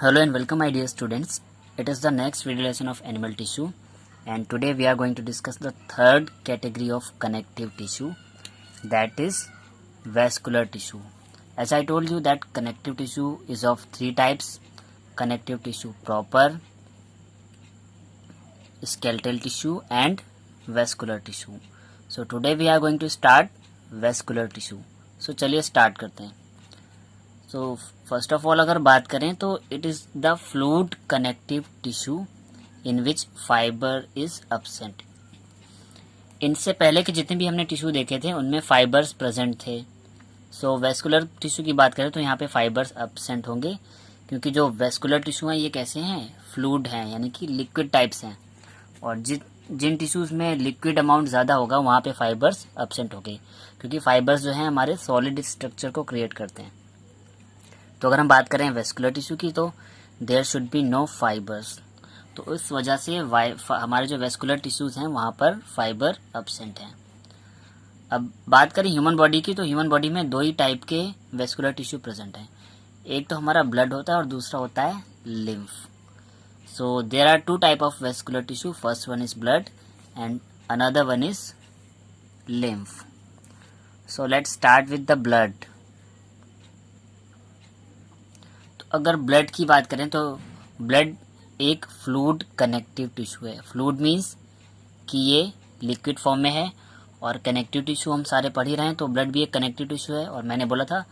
Hello and welcome my dear students. It is the next video lesson of animal tissue and today we are going to discuss the third category of connective tissue, that is vascular tissue. As I told you that connective tissue is of three types: connective tissue proper, skeletal tissue and vascular tissue. So today we are going to start vascular tissue. So चलिए start करते हैं. So first of all अगर बात करें तो it is the fluid connective tissue in which fibre is absent. इनसे पहले के जितने भी हमने टिश्यू देखे थे उनमें फाइबर्स प्रेजेंट थे. सो वेस्कुलर टिश्यू की बात करें तो यहाँ पे फाइबर्स एब्सेंट होंगे, क्योंकि जो वेस्कुलर टिश्यू हैं ये कैसे हैं, फ्लूइड हैं, यानी कि लिक्विड टाइप्स हैं. और जिन टिश्यूज़ में लिक्विड अमाउंट ज़्यादा होगा वहाँ पे फाइबर्स एब्सेंट होंगे, क्योंकि फाइबर्स जो हैं हमारे सॉलिड स्ट्रक्चर को क्रिएट करते हैं. तो अगर हम बात करें वेस्कुलर टिश्यू की तो there should be no fibres. तो इस वजह से हमारे जो वेस्कुलर टिश्यूज़ हैं वहाँ पर फाइबर एब्सेंट हैं. अब बात करें ह्यूमन बॉडी की तो ह्यूमन बॉडी में दो ही टाइप के वेस्कुलर टिश्यू प्रेजेंट हैं. एक तो हमारा ब्लड होता है और दूसरा होता है lymph. So there are two type of vascular tissue. First one is blood and another one is lymph. So let's start with the blood. अगर ब्लड की बात करें तो ब्लड एक फ्लूइड कनेक्टिव टिश्यू है. फ्लूइड मीन्स कि ये liquid form में है, और कनेक्टिव टिश्यू हम सारे पढ़ ही रहे हैं तो ब्लड भी एक कनेक्टिव टिश्यू है. और मैंने बोला था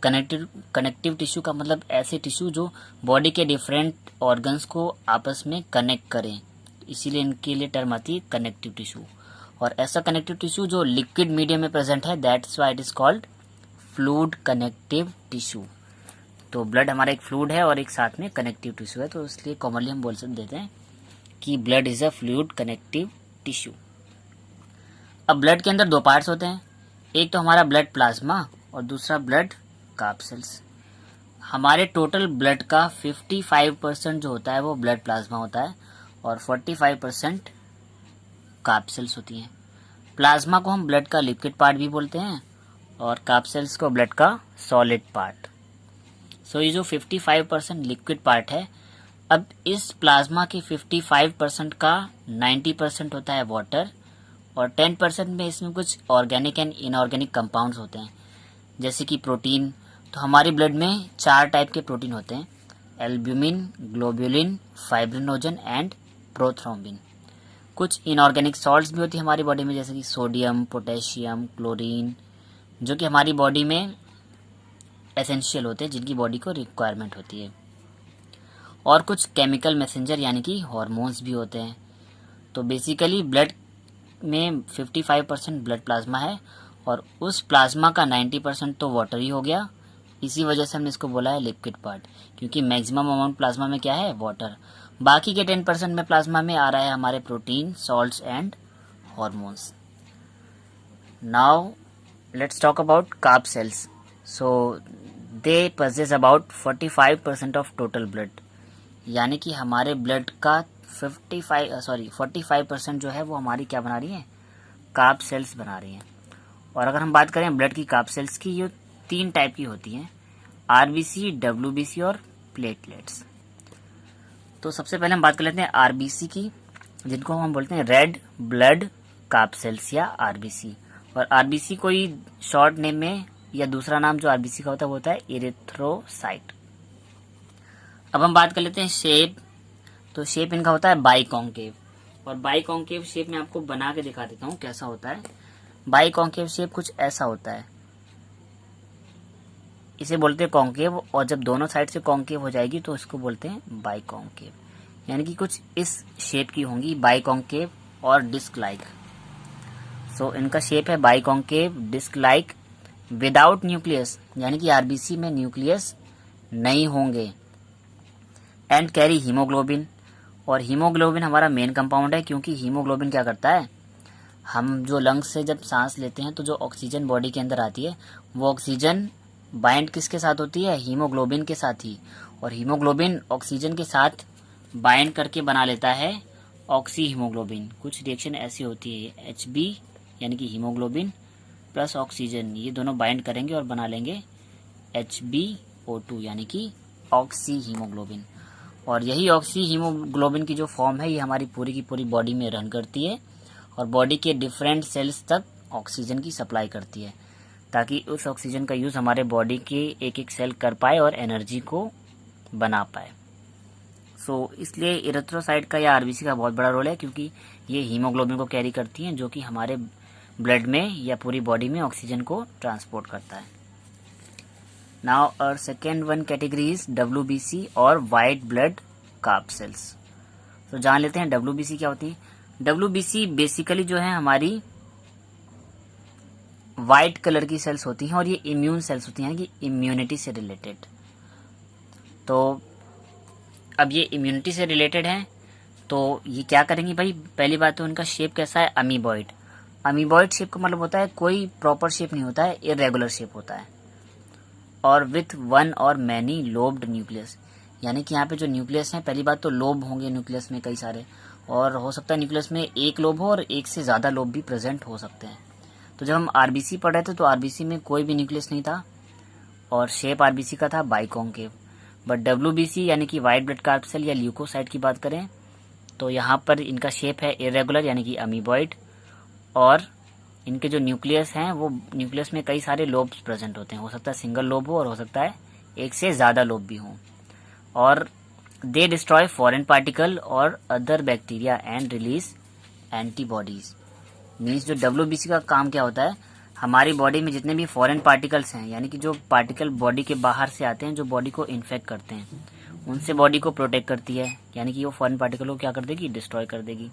कनेक्टिव टिश्यू का मतलब ऐसे टिश्यू जो बॉडी के डिफरेंट ऑर्गन्स को आपस में कनेक्ट करें, इसीलिए इनके लिए टर्म आती है कनेक्टिव टिश्यू. और ऐसा कनेक्टिव टिश्यू जो लिक्विड मीडियम में प्रेजेंट है, that's why it is called fluid connective tissue. तो ब्लड हमारा एक फ्लूइड है और एक साथ में कनेक्टिव टिश्यू है, तो इसलिए कॉमनली हम बोल सकते देते हैं कि blood is a fluid connective tissue. अब ब्लड के अंदर दो पार्ट्स होते हैं. एक तो हमारा ब्लड प्लाज्मा और दूसरा ब्लड कैप्सूल्स. हमारे टोटल ब्लड का 55% जो होता है वो ब्लड प्लाज्मा होता है और 45% कैप्सूल्स होती हैं. प्लाज्मा को हम ब्लड का लिक्विड पार्ट भी बोलते हैं और कैप्सूल्स को ब्लड का सॉलिड पार्ट. सो ये जो 55% लिक्विड पार्ट है, अब इस प्लाज्मा के 55% का 90% होता है वाटर और 10% में इसमें कुछ ऑर्गेनिक एंड इनऑर्गेनिक कंपाउंड्स होते हैं, जैसे कि प्रोटीन. तो हमारी ब्लड में 4 टाइप के प्रोटीन होते हैं: albumin, globulin, fibrinogen and prothrombin. कुछ इनऑर्गेनिक सॉल्ट्स भी होती है हमारी बॉडी में, जैसे कि सोडियम, पोटेशियम, क्लोरीन, जो कि हमारी बॉडी में एसेंशियल होते हैं, जिनकी बॉडी को रिक्वायरमेंट होती है. और कुछ केमिकल मैसेंजर यानी कि हार्मोन्स भी होते हैं. तो बेसिकली ब्लड में 55% ब्लड प्लाज्मा है और उस प्लाज्मा का 90% तो वाटर ही हो गया. इसी वजह से हमने इसको बोला है लिक्विड पार्ट, क्योंकि मैक्सिमम अमाउंट प्लाज्मा में क्या है, वाटर. बाकी के 10% में प्लाज्मा में आ रहा है हमारे protein, salts and hormones. Now let's talk about carb cells. So they possess about 45% of total blood, यानी कि हमारे ब्लड का 45% जो है वो हमारी क्या बना रही है, कार्ब सेल्स बना रही हैं. और अगर हम बात करें ब्लड की कार्ब सेल्स की, ये 3 टाइप की होती हैं: आरबीसी, डब्ल्यूबीसी और प्लेटलेट्स. तो सबसे पहले हम बात कर लेते हैं आरबीसी की, जिनको हम बोलते हैं रेड ब्लड कार्ब सेल्स या आरबीसी. और आरबीसी कोई शॉर्ट नेम में या दूसरा नाम जो आरबीसी का होता है वो होता है इरिथ्रोसाइट. अब हम बात कर लेते हैं शेप. तो शेप इनका होता है बाइकॉन्केव. और बाइकॉन्केव शेप में आपको बना के दिखा देता हूँ कैसा होता है. बाइकॉन्केव शेप कुछ ऐसा होता है, इसे बोलते हैं कॉन्केव. और जब दोनों साइड से कॉन्केव हो जाएगी तो इसको बोलते हैं बाइकॉन्केव, यानी कि कुछ इस शेप की होंगी, बाइकॉन्केव और डिस्क लाइक. सो इनका शेप है बाइकॉन्केव, डिस्क लाइक, विदाउट न्यूक्लियस, यानी कि आरबीसी में न्यूक्लियस नहीं होंगे. And carry haemoglobin. और हीमोग्लोबिन हमारा मेन कंपाउंड है, क्योंकि हीमोग्लोबिन क्या करता है, हम जो लंग्स से जब सांस लेते हैं तो जो ऑक्सीजन बॉडी के अंदर आती है वो ऑक्सीजन बाइंड किसके साथ होती है, हीमोग्लोबिन के साथ ही. और हीमोग्लोबिन ऑक्सीजन के साथ बाइंड करके बना लेता है ऑक्सी हीमोग्लोबिन. कुछ रिएक्शन ऐसी होती है, HB यानी कि हीमोग्लोबिन प्लस ऑक्सीजन, ये दोनों बाइंड करेंगे और बना लेंगे HbO2 यानी कि ऑक्सी हीमोग्लोबिन. और यही ऑक्सी हीमोग्लोबिन की जो फॉर्म है ये हमारी पूरी की पूरी बॉडी में रन करती है और बॉडी के डिफरेंट सेल्स तक ऑक्सीजन की सप्लाई करती है, ताकि उस ऑक्सीजन का यूज़ हमारे बॉडी के एक एक सेल कर पाए और एनर्जी को बना पाए। इसलिए इरेथ्रोसाइट का या आरबीसी का बहुत बड़ा रोल है, क्योंकि ये हीमोग्लोबिन को कैरी करती हैं, जो कि हमारे ब्लड में या पूरी बॉडी में ऑक्सीजन को ट्रांसपोर्ट करता है। नाउ और second one category is WBC और वाइट ब्लड कार्ब सेल्स। तो जान लेते हैं डब्ल्यूबीसी क्या होती है। डब्ल्यूबीसी बेसिकली जो है हमारी वाइट कलर की सेल्स होती हैं और ये इम्यून सेल्स होती हैं, यानी कि इम्यूनिटी से रिलेटेड। तो अब ये इम्यूनिटी से रिलेटेड हैं, तो ये क्या करेंगी भाई, पहली बात तो उनका शेप कैसा है, अमीबॉइड। अमीबॉइड शेप का मतलब होता है कोई प्रॉपर शेप नहीं होता है, इरेगुलर शेप होता है, और विथ वन और मैनी लोब्ड न्यूक्लियस, यानी कि यहाँ पे जो न्यूक्लियस है, पहली बात तो लोब होंगे न्यूक्लियस में कई सारे, और हो सकता है न्यूक्लियस में एक लोब हो और एक से ज़्यादा लोब भी प्रेजेंट हो सकते हैं। तो जब हम आरबीसी पढ़ रहे थे तो आरबीसी में कोई भी न्यूक्लियस नहीं था और शेप आरबीसी का था बाइकॉन्केव। बट डब्ल्यूबीसी यानी कि वाइट ब्लड कार्ब सेल या ल्यूकोसाइट की बात करें तो यहाँ पर इनका शेप है इरेगुलर यानी कि अमीबॉइड, और इनके जो न्यूक्लियस हैं वो न्यूक्लियस में कई सारे लोब्स प्रेजेंट होते हैं, हो सकता है सिंगल लोब हो और हो सकता है एक से ज़्यादा लोब भी हों, और दे डिस्ट्रॉय फॉरेन पार्टिकल और other bacteria and release antibodies. Means जो डब्ल्यूबीसी का काम क्या होता है, हमारी बॉडी में जितने भी फॉरेन पार्टिकल्स हैं, यानी कि जो पार्टिकल बॉडी के बाहर से आते हैं जो बॉडी को इन्फेक्ट करते हैं, उनसे बॉडी को प्रोटेक्ट करती है, यानी कि वो फॉरेन पार्टिकल को क्या कर देगी, डिस्ट्रॉय कर देगी,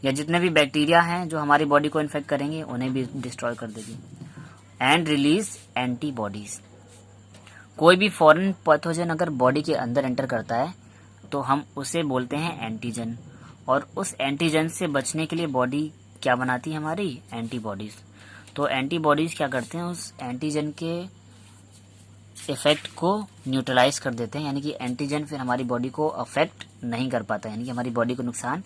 या जितने भी बैक्टीरिया हैं जो हमारी बॉडी को इन्फेक्ट करेंगे उन्हें भी डिस्ट्रॉय कर देगी। एंड रिलीज एंटीबॉडीज, कोई भी फॉरेन पैथोजन अगर बॉडी के अंदर एंटर करता है तो हम उसे बोलते हैं एंटीजन, और उस एंटीजन से बचने के लिए बॉडी क्या बनाती है, हमारी एंटीबॉडीज। तो एंटीबॉडीज क्या करते हैं, उस एंटीजन के इफेक्ट को न्यूट्रलाइज कर देते हैं, यानी कि एंटीजन फिर हमारी बॉडी को अफेक्ट नहीं कर पाता, यानी कि हमारी बॉडी को नुकसान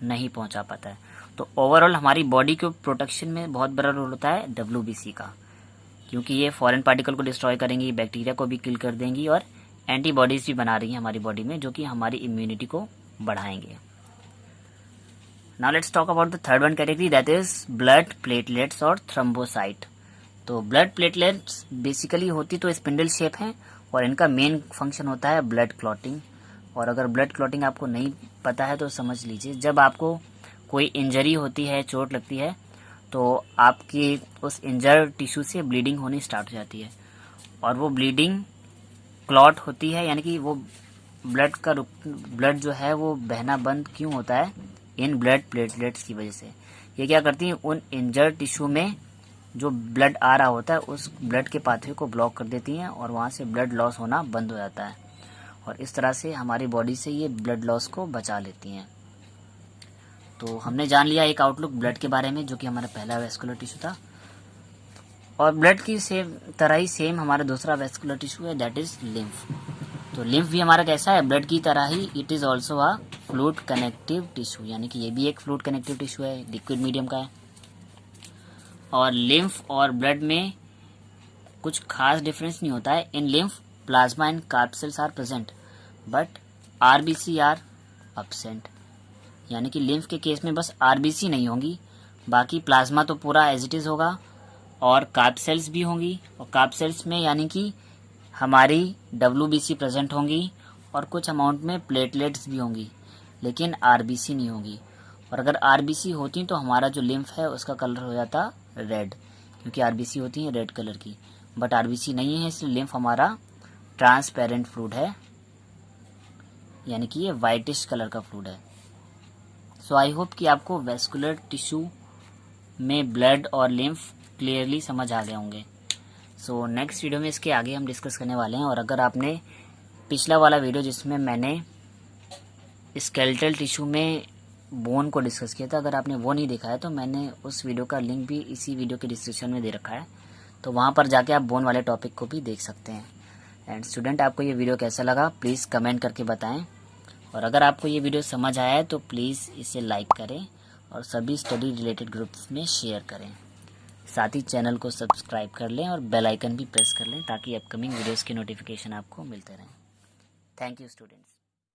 नहीं पहुंचा पाता है। तो ओवरऑल हमारी बॉडी के प्रोटेक्शन में बहुत बड़ा रोल होता है डब्ल्यूबीसी का, क्योंकि ये फॉरेन पार्टिकल को डिस्ट्रॉय करेंगी, बैक्टीरिया को भी किल कर देंगी और एंटीबॉडीज भी बना रही हैं हमारी बॉडी में, जो कि हमारी इम्यूनिटी को बढ़ाएंगे। Now let's talk about the third one category, that is blood platelets और थ्रोम्बोसाइट। तो ब्लड प्लेटलेट्स बेसिकली होती तो स्पिंडल शेप है और इनका मेन फंक्शन होता है ब्लड क्लॉटिंग। और अगर ब्लड क्लॉटिंग आपको नहीं पता है तो समझ लीजिए, जब आपको कोई इंजरी होती है, चोट लगती है, तो आपकी उस इंजर्ड टिश्यू से ब्लीडिंग होनी स्टार्ट हो जाती है, और वो ब्लीडिंग क्लॉट होती है, यानी कि वो ब्लड जो है वो बहना बंद क्यों होता है, इन ब्लड प्लेटलेट्स की वजह से। ये क्या करती हैं, उन इंजर्ड टिश्यू में जो ब्लड आ रहा होता है उस ब्लड के पाथवे को ब्लॉक कर देती हैं और वहाँ से ब्लड लॉस होना बंद हो जाता है, और इस तरह से हमारी बॉडी से ये ब्लड लॉस को बचा लेती हैं। तो हमने जान लिया एक आउटलुक ब्लड के बारे में, जो कि हमारा पहला वेस्कुलर टिश्यू था, और ब्लड की तरह ही सेम हमारा दूसरा वेस्कुलर टिश्यू है, दैट इज लिम्फ। तो लिम्फ भी हमारा कैसा है, ब्लड की तरह ही, it is also a fluid connective tissue, यानी कि ये भी एक फ्लूइड कनेक्टिव टिश्यू है, लिक्विड मीडियम का है। और लिम्फ और ब्लड में कुछ खास डिफरेंस नहीं होता है। इन लिम्फ प्लाज्मा एंड कार्ब cells are present but RBC are absent, यानी कि लिम्फ के केस में बस आरबीसी नहीं होंगी, बाकी प्लाज्मा तो पूरा एज इट इज होगा, और कार्ब सेल्स भी होंगी, और कार्ब सेल्स में यानी कि हमारी डब्ल्यूबीसी प्रेजेंट होंगी, और कुछ अमाउंट में प्लेटलेट्स भी होंगी, लेकिन आरबीसी नहीं होगी। और अगर आरबीसी होती तो हमारा जो लिम्फ है उसका कलर हो जाता रेड, क्योंकि आरबीसी होती है रेड कलर की, बट आरबीसी नहीं है, इसलिए लिम्फ हमारा ट्रांसपेरेंट फ्लूइड है, यानी कि ये वाइटिश कलर का फ्लूइड है। सो आई होप कि आपको वेस्कुलर टिश्यू में ब्लड और लिम्फ क्लियरली समझ आ गए होंगे। सो नेक्स्ट वीडियो में इसके आगे हम डिस्कस करने वाले हैं, और अगर आपने पिछला वाला वीडियो जिसमें मैंने स्केलेटल टिश्यू में बोन को डिस्कस किया था, अगर आपने वो नहीं देखा है तो मैंने उस वीडियो का लिंक भी इसी वीडियो के डिस्क्रिप्शन में दे रखा है, तो वहाँ पर जाके आप बोन वाले टॉपिक को भी देख सकते हैं। एंड स्टूडेंट, आपको ये वीडियो कैसा लगा प्लीज़ कमेंट करके बताएं, और अगर आपको ये वीडियो समझ आया है तो प्लीज़ इसे लाइक करें और सभी स्टडी रिलेटेड ग्रुप्स में शेयर करें। साथ ही चैनल को सब्सक्राइब कर लें और बेल आइकन भी प्रेस कर लें, ताकि अपकमिंग वीडियोस के नोटिफिकेशन आपको मिलते रहें। Thank you students.